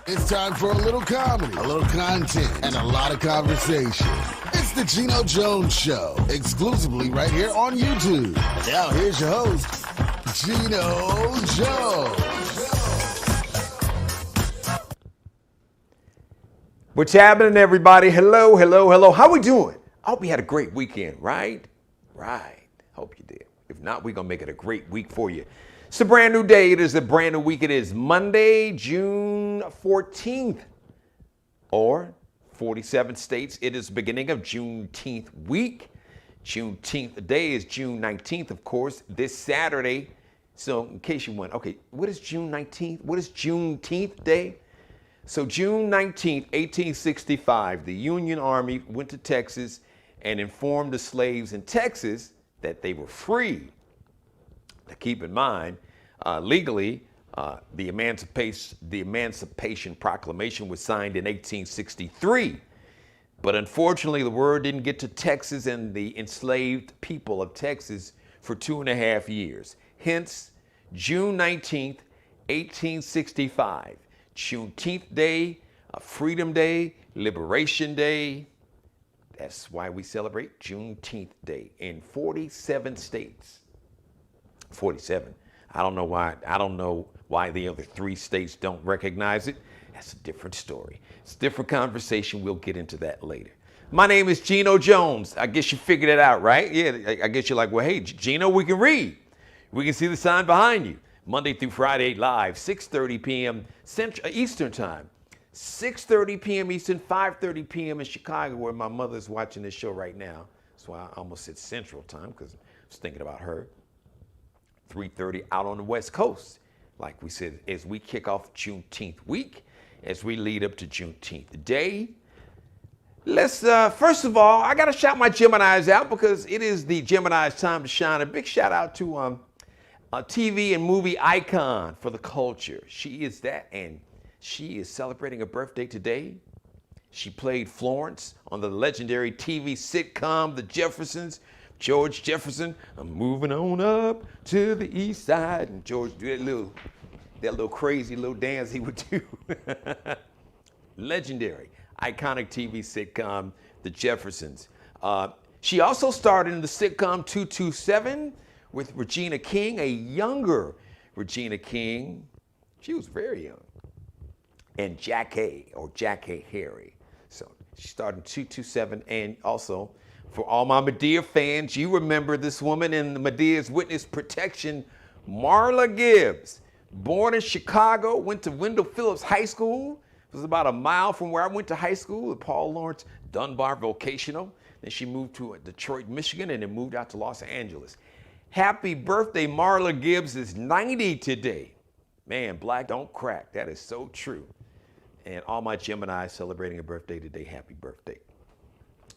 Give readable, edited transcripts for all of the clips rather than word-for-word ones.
It's time for a little comedy, a little content, and a lot of conversation. It's the Geno Jones Show, exclusively right here on YouTube. And now here's your host, Geno Jones. What's happening, everybody? Hello, hello, hello. How we doing? I hope you had a great weekend, right? Right. Hope you did. If not, we're going to make it a great week for you. It's a brand new day. It is a brand new week. It is Monday, June 14th, or 47 states. It is the beginning of Juneteenth week. Juneteenth day is June 19th, of course, this Saturday. So in case you went, okay, what is June 19th? What is Juneteenth day? So June 19th, 1865, the Union Army went to Texas and informed the slaves in Texas that they were free. Now keep in mind, legally, the Emancipation Proclamation was signed in 1863. But unfortunately, the word didn't get to Texas and the enslaved people of Texas for 2.5 years. Hence, June 19th, 1865. Juneteenth Day, Freedom Day, Liberation Day. That's why we celebrate Juneteenth Day in 47 states. 47. I don't know why the other 3 states don't recognize it. That's a different story. It's a different conversation. We'll get into that later. My name is Geno Jones. I guess you figured it out, right? Yeah, I guess you're like, well, hey, Geno, we can read. We can see the sign behind you. Monday through Friday, live, 6:30 p.m. Eastern Time. 6:30 p.m. Eastern, 5:30 p.m. in Chicago, where my mother's watching this show right now. That's why I almost said Central Time, because I was thinking about her. 3:30 out on the West Coast. Like we said, as we kick off Juneteenth week, as we lead up to Juneteenth Day. Let's, first of all, I got to shout my Geminis out because it is the Geminis' time to shine. A big shout out to a TV and movie icon for the culture. She is that, and she is celebrating a birthday today. She played Florence on the legendary TV sitcom The Jeffersons. George Jefferson, I'm moving on up to the east side. And George do that little crazy little dance he would do. Legendary, iconic TV sitcom, The Jeffersons. She also starred in the sitcom 227 with Regina King, a younger Regina King. She was very young. And Jack Harry. So she starred in 227, and also for all my Medea fans, you remember this woman in the Medea's Witness Protection, Marla Gibbs. Born in Chicago, went to Wendell Phillips High School. It was about a mile from where I went to high school at Paul Lawrence Dunbar Vocational. Then she moved to Detroit, Michigan, and then moved out to Los Angeles. Happy birthday, Marla Gibbs is 90 today. Man, black don't crack. That is so true. And all my Geminis celebrating a birthday today, happy birthday.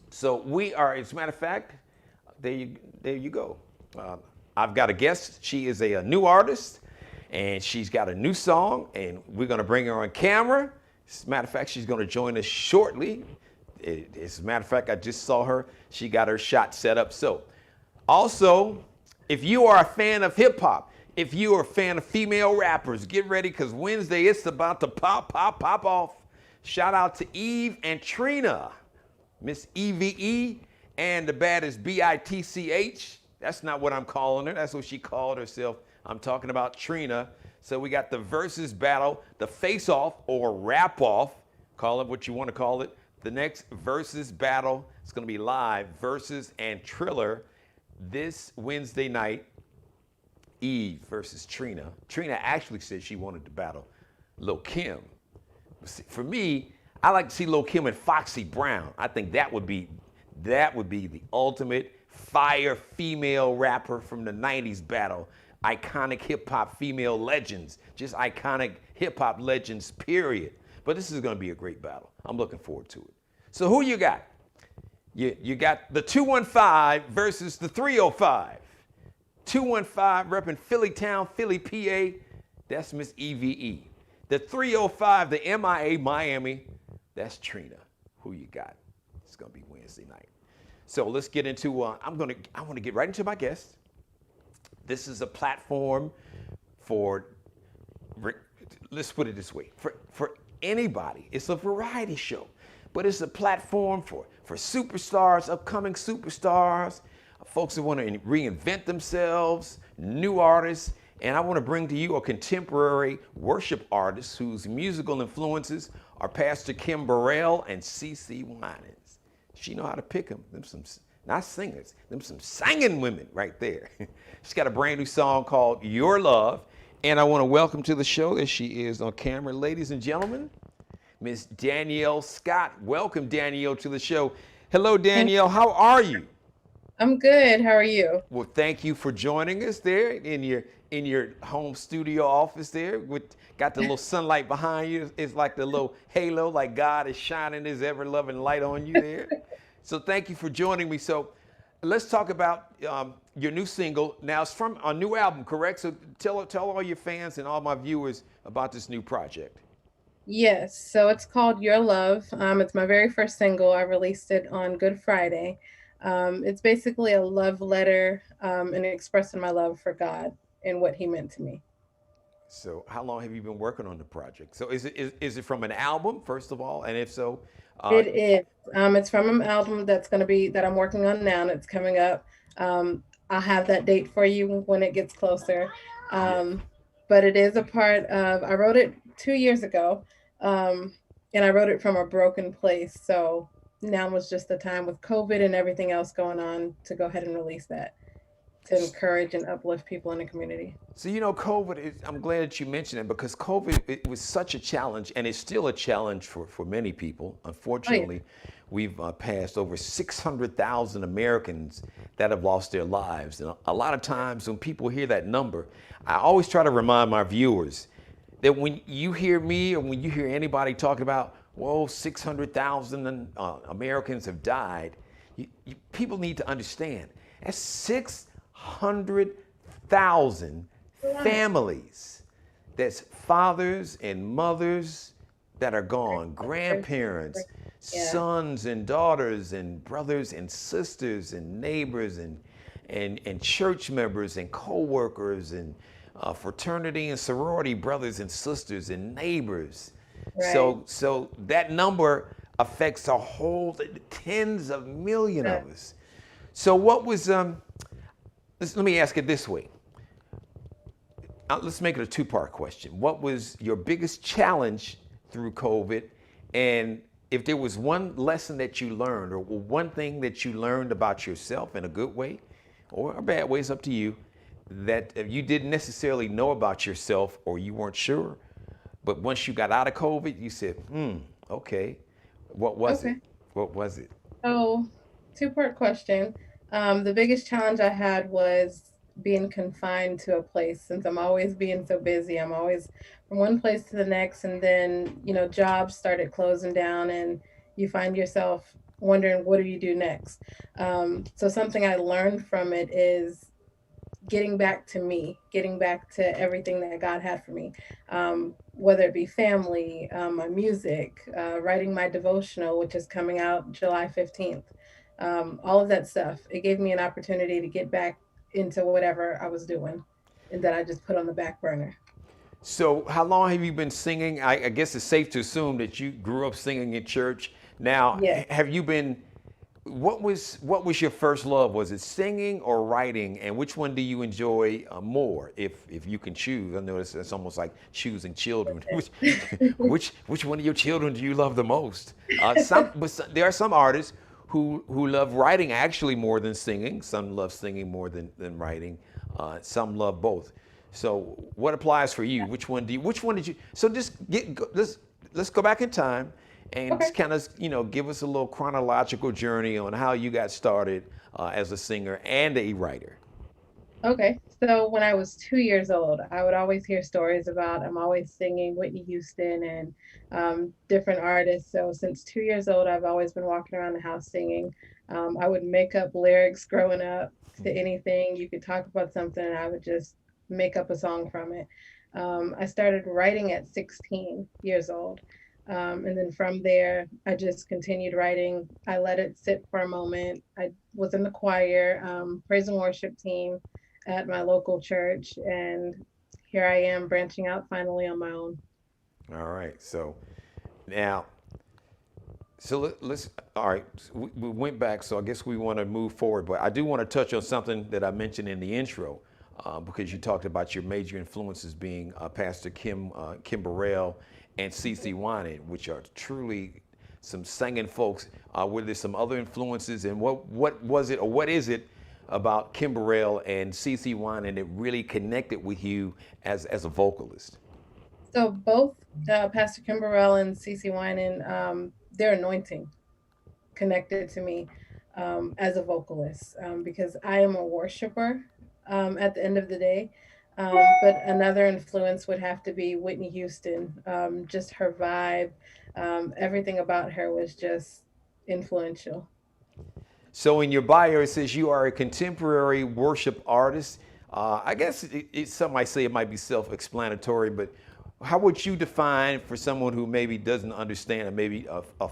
So we are, as a matter of fact, there you go. I've got a guest. She is a new artist, and she's got a new song, and we're going to bring her on camera. As a matter of fact, she's going to join us shortly. As a matter of fact, I just saw her. She got her shot set up. So also, if you are a fan of hip hop, if you are a fan of female rappers, get ready, because Wednesday it's about to pop off. Shout out to Eve and Trina. Miss EVE and the baddest BITCH. That's not what I'm calling her. That's what she called herself. I'm talking about Trina. So we got the versus battle, the face-off or rap-off. Call it what you want to call it. The next versus battle is going to be live, Versus and Triller, this Wednesday night. Eve versus Trina. Trina actually said she wanted to battle Lil' Kim. For me, I like to see Lil' Kim and Foxy Brown. I think that would be the ultimate fire female rapper from the 90s battle. Iconic hip-hop female legends. Just iconic hip-hop legends, period. But this is going to be a great battle. I'm looking forward to it. So who you got? You got the 215 versus the 305. 215 repping Philly Town, Philly, PA. That's Miss EVE. The 305, the MIA, Miami. That's Trina. Who you got? It's going to be Wednesday night. So let's get into, I want to get right into my guest. This is a platform for, let's put it this way, for anybody. It's a variety show, but it's a platform for superstars, upcoming superstars, folks that want to reinvent themselves, new artists. And I want to bring to you a contemporary worship artist whose musical influences are Pastor Kim Burrell and CeCe Winans. She know how to pick them. Them some, not singers, them some singing women right there. She's got a brand new song called Your Love. And I want to welcome to the show, there she is on camera, ladies and gentlemen, Miss Danielle Scott. Welcome, Danielle, to the show. Hello, Danielle. How are you? I'm good. How are you? Well, thank you for joining us there in your home studio office there. Got the little sunlight behind you. It's like the little halo, like God is shining His ever-loving light on you there. So thank you for joining me. So let's talk about your new single. Now, it's from a new album, correct? So tell all your fans and all my viewers about this new project. Yes. So it's called Your Love. It's my very first single. I released it on Good Friday. It's basically a love letter and expressing my love for God and what He meant to me. So how long have you been working on the project? So is it from an album, first of all? And if so, It is. It's from an album that I'm working on now, and it's coming up. I'll have that date for you when it gets closer. yeah. Um, but it is a part of. I wrote it 2 years ago, and I wrote it from a broken place. So now was just the time with COVID and everything else going on to go ahead and release that to encourage and uplift people in the community. So, COVID I'm glad that you mentioned it because COVID, it was such a challenge and it's still a challenge for many people. Unfortunately, we've passed over 600,000 Americans that have lost their lives. And a lot of times when people hear that number, I always try to remind my viewers that when you hear me or when you hear anybody talking about, whoa, 600,000 Americans have died, people need to understand that's 600,000 families. That's fathers and mothers that are gone, grandparents, sons and daughters and brothers and sisters and neighbors and church members and co-workers and fraternity and sorority brothers and sisters and neighbors. Right. So that number affects a whole tens of millions of us. So what was let me ask it this way. Let's make it a two-part question. What was your biggest challenge through COVID? And if there was one lesson that you learned or one thing that you learned about yourself in a good way or a bad way, it's up to you, that you didn't necessarily know about yourself or you weren't sure, but once you got out of COVID, you said, okay, what was it? Okay. What was it? So, two-part question. The biggest challenge I had was being confined to a place since I'm always being so busy. I'm always from one place to the next, and then, jobs started closing down, and you find yourself wondering, what do you do next? So, something I learned from it is getting back to me, getting back to everything that God had for me, whether it be family, my music, writing my devotional, which is coming out July 15th, all of that stuff. It gave me an opportunity to get back into whatever I was doing and that I just put on the back burner. So how long have you been singing? I guess it's safe to assume that you grew up singing in church. Now, Yeah. have you been, what was your first love? Was it singing or writing? And which one do you enjoy more, if you can choose? I know it's almost like choosing children. Which one of your children do you love the most? There are some artists who love writing actually more than singing. Some love singing more than writing. Some love both. So what applies for you? Which one did you? So let's go back in time and Okay. just kind of give us a little chronological journey on how you got started as a singer and a writer. Okay. So when I was 2 years old, I would always hear stories about I'm always singing Whitney Houston and different artists. So since 2 years old, I've always been walking around the house singing. I would make up lyrics growing up to anything. You could talk about something, and I would just make up a song from it. I started writing at 16 years old. And then from there, I just continued writing. I let it sit for a moment. I was in the choir, praise and worship team at my local church. And here I am branching out finally on my own. All right. So Now, so let's, all right, we went back, so I guess we want to move forward, but I do want to touch on something that I mentioned in the intro, because you talked about your major influences being Pastor Kim Burrell and CeCe Winans, which are truly some singing folks. Were there some other influences, and what was it, or what is it about Kim Burrell and CeCe Winans that really connected with you as a vocalist? So both Pastor Kim Burrell and CeCe Winans, their anointing connected to me as a vocalist because I am a worshiper at the end of the day. But another influence would have to be Whitney Houston. Just her vibe, everything about her was just influential. So in your bio, it says you are a contemporary worship artist. I guess some might say it might be self-explanatory, but how would you define for someone who maybe doesn't understand and maybe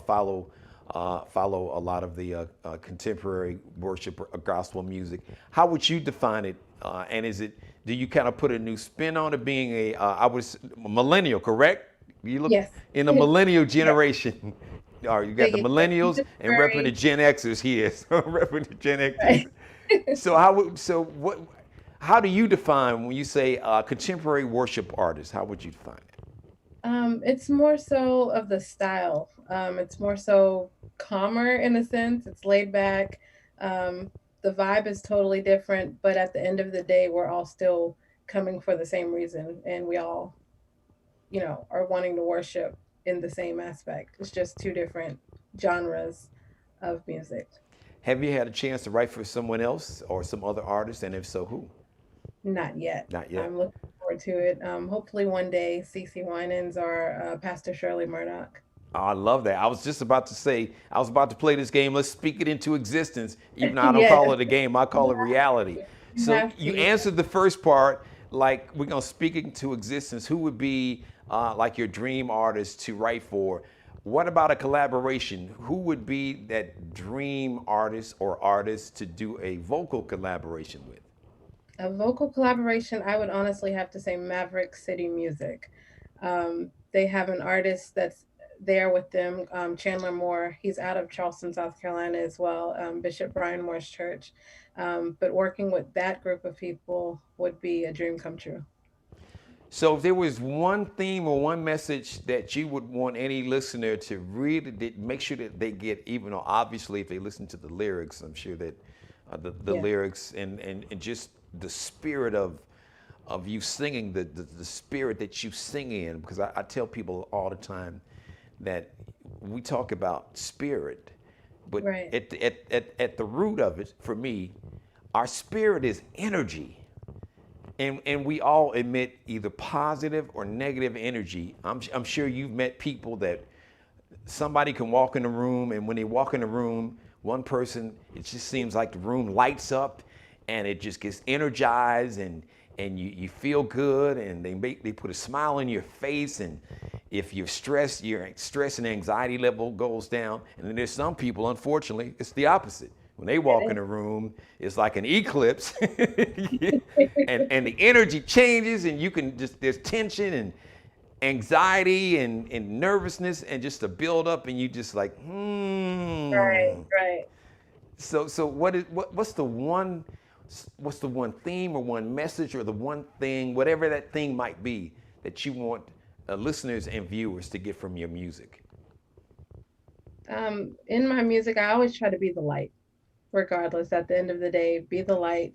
follow a lot of the contemporary worship or gospel music? How would you define it? And do you kind of put a new spin on it, being I was millennial, correct? You look Yes. in the millennial generation. All right, you got the Yeah, millennials and repping the contemporary. Gen Xers here. So repping the Gen Xers. Right. So how do you define when you say contemporary worship artist? How would you define it? It's more so of the style. It's more so calmer in a sense. It's laid back. Um, the vibe is totally different, but at the end of the day, we're all still coming for the same reason, and we all, are wanting to worship in the same aspect. It's just two different genres of music. Have you had a chance to write for someone else or some other artists, and if so, who? Not yet. Not yet. I'm looking forward to it. Hopefully one day, CeCe Winans or Pastor Shirley Murdoch. Oh, I love that. I was just about to say, I was about to play this game. Let's speak it into existence. Even though I don't call Yes, it a game, I call it reality. you So have you to. answered the first part, like we're gonna speak it into existence. Who would be like your dream artist to write for? What about a collaboration? Who would be that dream artist or artist to do a vocal collaboration with? A vocal collaboration, I would honestly have to say Maverick City Music. They have an artist that's there with them, Chandler Moore. He's out of Charleston, South Carolina as well, Bishop Brian Moore's church. But working with that group of people would be a dream come true. So if there was one theme or one message that you would want any listener to really make sure that they get, even though obviously if they listen to the lyrics, I'm sure that the Yeah. lyrics and just the spirit of you singing, the spirit that you sing in, because I tell people all the time that we talk about spirit, but Right. at the root of it, for me, our spirit is energy. And we all emit either positive or negative energy. I'm sure you've met people that somebody can walk in the room, and when they walk in the room, one person, it just seems like the room lights up and it just gets energized, and you feel good, and they put a smile on your face, and if you're stressed, your stress and anxiety level goes down. And then there's some people, unfortunately, it's the opposite. When they walk in the room, it's like an eclipse, and the energy changes, and you can just, there's tension and anxiety and nervousness and just a build up, and you just like, Right, right. So what's the one theme or one message or the one thing, whatever that thing might be, that you want listeners and viewers to get from your music? In my music, I always try to be the light, regardless. At the end of the day, be the light,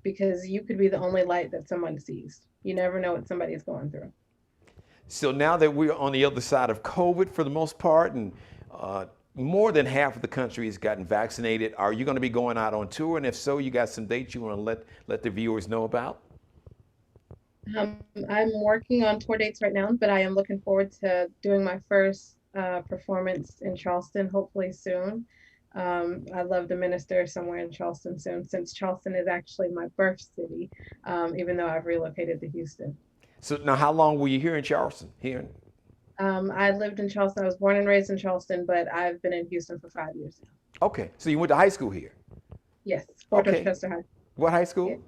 because you could be the only light that someone sees. You never know what somebody's going through. So now that we're on the other side of COVID for the most part, and more than half of the country has gotten vaccinated, are you going to be going out on tour? And if so, you got some dates you want to let the viewers know about? I'm working on tour dates right now, but I am looking forward to doing my first performance in Charleston, hopefully soon. I'd love to minister somewhere in Charleston soon, since Charleston is actually my birth city, even though I've relocated to Houston. So now, how long were you here in Charleston? Here? I lived in Charleston. I was born and raised in Charleston, but I've been in Houston for 5 years now. Okay, so you went to high school here. Yes, Fort Okay, Dorchester High. what high Yeah. school?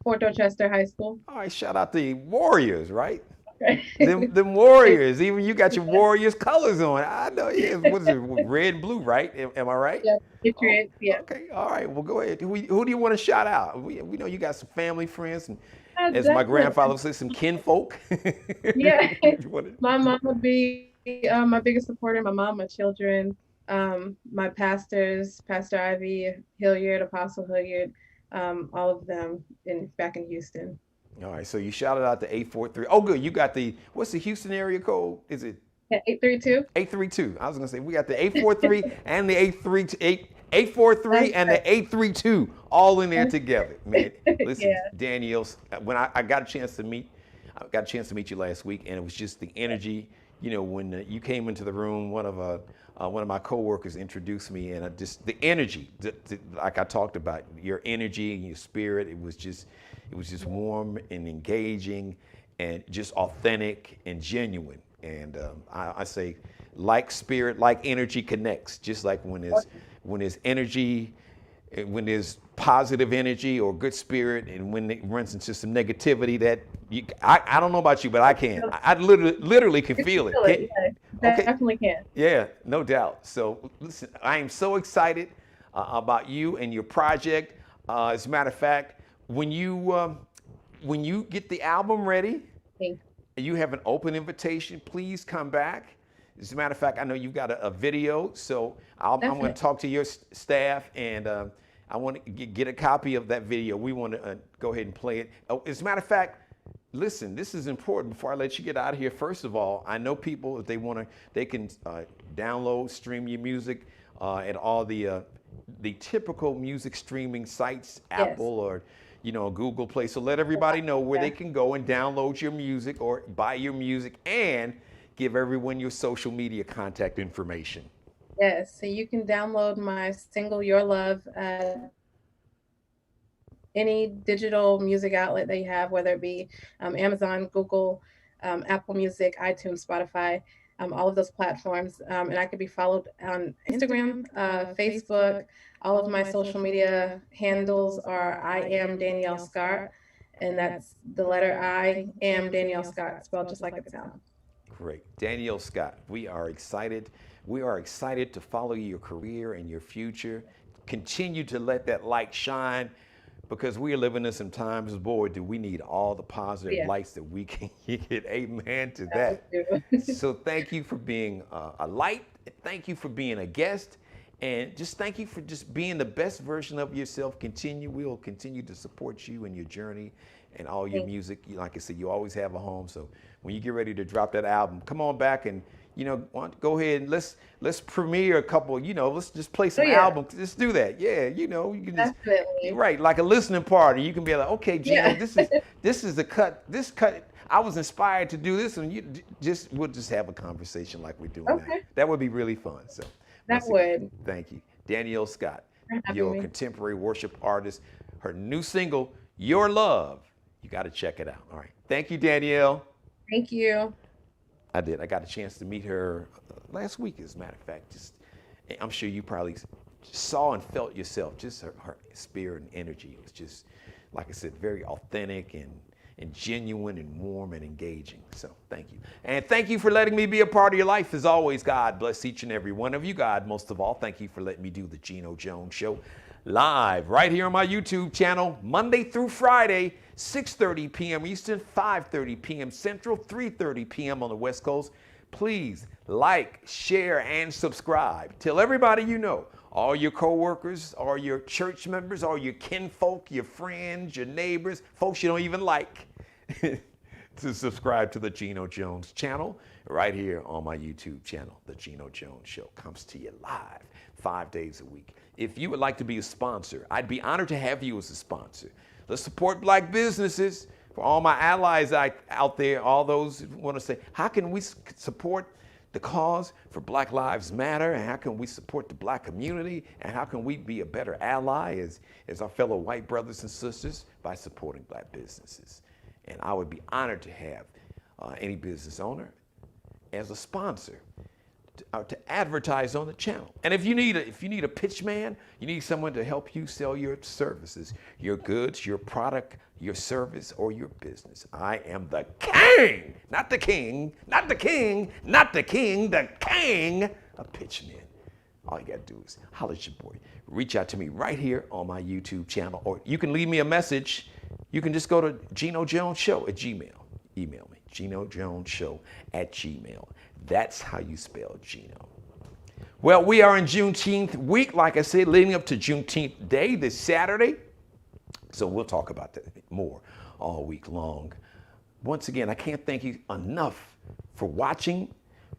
Fort Dorchester High School. All right, shout out the Warriors, right? Them Warriors. Even you got your Warriors colors on. I know. Yeah, what is it? Red and blue, right? Am I right? Yeah, Oh, Patriots. Yeah, okay. All right. Well, go ahead. Who do you want to shout out? We know you got some family, friends, and as my definitely. grandfather would say, some kinfolk. Yeah, You wanna- my mom would be my biggest supporter. My mom, my children, my pastors, Pastor Ivy Hilliard, Apostle Hilliard, all of them in back in Houston. All right. So you shouted out the 843. Oh, good. You got what's the Houston area code? Is it Yeah, 832. 832? I was gonna say we got the 843 and the 843 That's and right. the 832 all in there together. Man, listen, Yeah. Danielle, when I got a chance to meet, I got a chance to meet you last week, and it was just the energy. You know, when you came into the room, one of my coworkers introduced me, and the energy, like I talked about, your energy and your spirit. It was just warm and engaging, and just authentic and genuine. And I say, like spirit, like energy connects. Just like when there's energy, when there's positive energy or good spirit, and when it runs into some negativity, I don't know about you, but I can. I literally can feel it. Feel it, yeah, Okay. definitely can. Yeah, no doubt. So listen, I am so excited about you and your project. As a matter of fact, when you get the album ready, Thank you have an open invitation. Please come back. As a matter of fact, I know you've got a video, so I'm going to Definitely. talk to your staff, and I want to get a copy of that video. We want to go ahead and play it. Oh, as a matter of fact, listen, this is important. Before I let you get out of here, first of all, I know people, if they want to, they can download, stream your music at all the typical music streaming sites, Yes. Apple or Google Play. So let everybody know where Yeah. they can go and download your music or buy your music, and give everyone your social media contact information. Yes, so you can download my single "Your Love" at any digital music outlet that you have, whether it be Amazon, Google, Apple Music, iTunes, Spotify, all of those platforms. And I could be followed on Instagram, Facebook. All of my social media handles are I am Danielle Scott, and that's the letter I am Danielle Scott, spelled just like it sounds. Great. Danielle Scott, we are excited. We are excited to follow your career and your future. Continue to let that light shine, because we are living in some times, boy, do we need all the positive Yeah. lights that we can get. Amen to that. So thank you for being a light. Thank you for being a guest. And just thank you for just being the best version of yourself. We'll continue to support you in your journey and all your music. Like I said, you always have a home. So when you get ready to drop that album, come on back and go ahead and let's premiere a couple. Let's just play some albums. Let's do that. Yeah, you can just Definitely. right, like a listening party. You can be like, okay, Geno, Yeah. this is the cut. This cut. I was inspired to do this, and we'll just have a conversation like we're doing now. Okay. That would be really fun. So That once again, would. thank you, Danielle Scott, For having your me. contemporary worship artist. Her new single, "Your Love." You got to check it out. All right, thank you, Danielle. Thank you. I did. I got a chance to meet her last week, as a matter of fact. I'm sure you probably saw and felt yourself. Just her spirit and energy was just, like I said, very authentic and genuine and warm and engaging. So thank you. And thank you for letting me be a part of your life. As always, God bless each and every one of you. God, most of all, thank you for letting me do the Geno Jones Show live right here on my YouTube channel, Monday through Friday, 6:30 p.m. Eastern, 5:30 p.m. Central, 3:30 p.m. on the West Coast. Please like, share, and subscribe. Tell everybody you know, all your coworkers, all your church members, all your kinfolk, your friends, your neighbors, folks you don't even like, to subscribe to the Geno Jones channel right here on my YouTube channel. The Geno Jones Show comes to you live 5 days a week. If you would like to be a sponsor, I'd be honored to have you as a sponsor. Let's support black businesses. For all my allies out there, all those who want to say, how can we support the cause for Black Lives Matter, and how can we support the black community, and how can we be a better ally as our fellow white brothers and sisters? By supporting black businesses. And I would be honored to have any business owner as a sponsor to advertise on the channel. And if you need a pitch man, you need someone to help you sell your services, your goods, your product, your service, or your business. I am the king, not the king, not the king, not the king, the king of pitch men. All you gotta do is holler at your boy. Reach out to me right here on my YouTube channel, or you can leave me a message. You can just go to Geno Jones Show at Gmail. Email me, Geno Jones Show at Gmail. That's how you spell Geno. Well, we are in Juneteenth week, like I said, leading up to Juneteenth Day this Saturday. So we'll talk about that more all week long. Once again, I can't thank you enough for watching.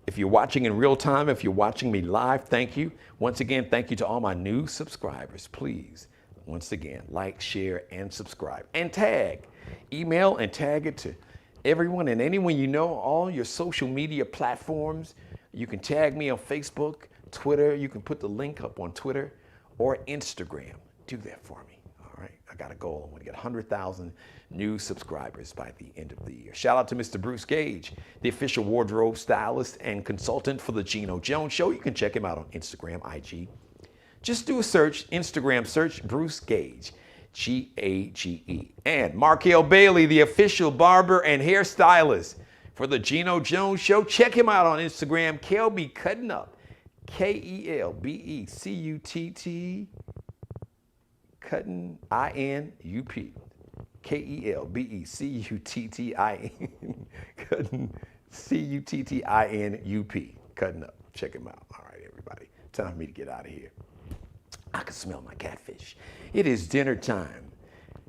If you're watching in real time, if you're watching me live, thank you. Once again, thank you to all my new subscribers. Please, once again, like, share, and subscribe. And tag. Email and tag it to everyone and anyone you know, all your social media platforms. You can tag me on Facebook, Twitter. You can put the link up on Twitter or Instagram. Do that for me. All right. I got a goal. I want to get 100,000 new subscribers by the end of the year. Shout out to Mr. Bruce Gage, the official wardrobe stylist and consultant for the Geno Jones Show. You can check him out on Instagram, IG. Just do a search, Instagram search, Bruce Gage, Gage. And Markel Bailey, the official barber and hairstylist for the Geno Jones Show. Check him out on Instagram, Kelby Cutting Up, Kelbecutt, Cutting, I-N-U-P. Kelbecutt, Cutting, C-U-T-T-I-N-U-P. Cutting Up. Check him out. All right, everybody. Time for me to get out of here. I can smell my catfish. It is dinner time.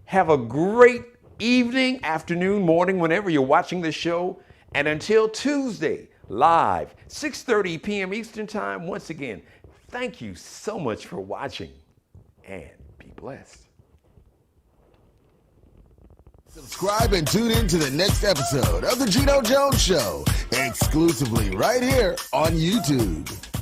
Have a great evening, afternoon, morning, whenever you're watching this show. And until Tuesday, live, 6:30 p.m. Eastern Time. Once again, thank you so much for watching, and be blessed. Subscribe and tune in to the next episode of The Geno Jones Show, exclusively right here on YouTube.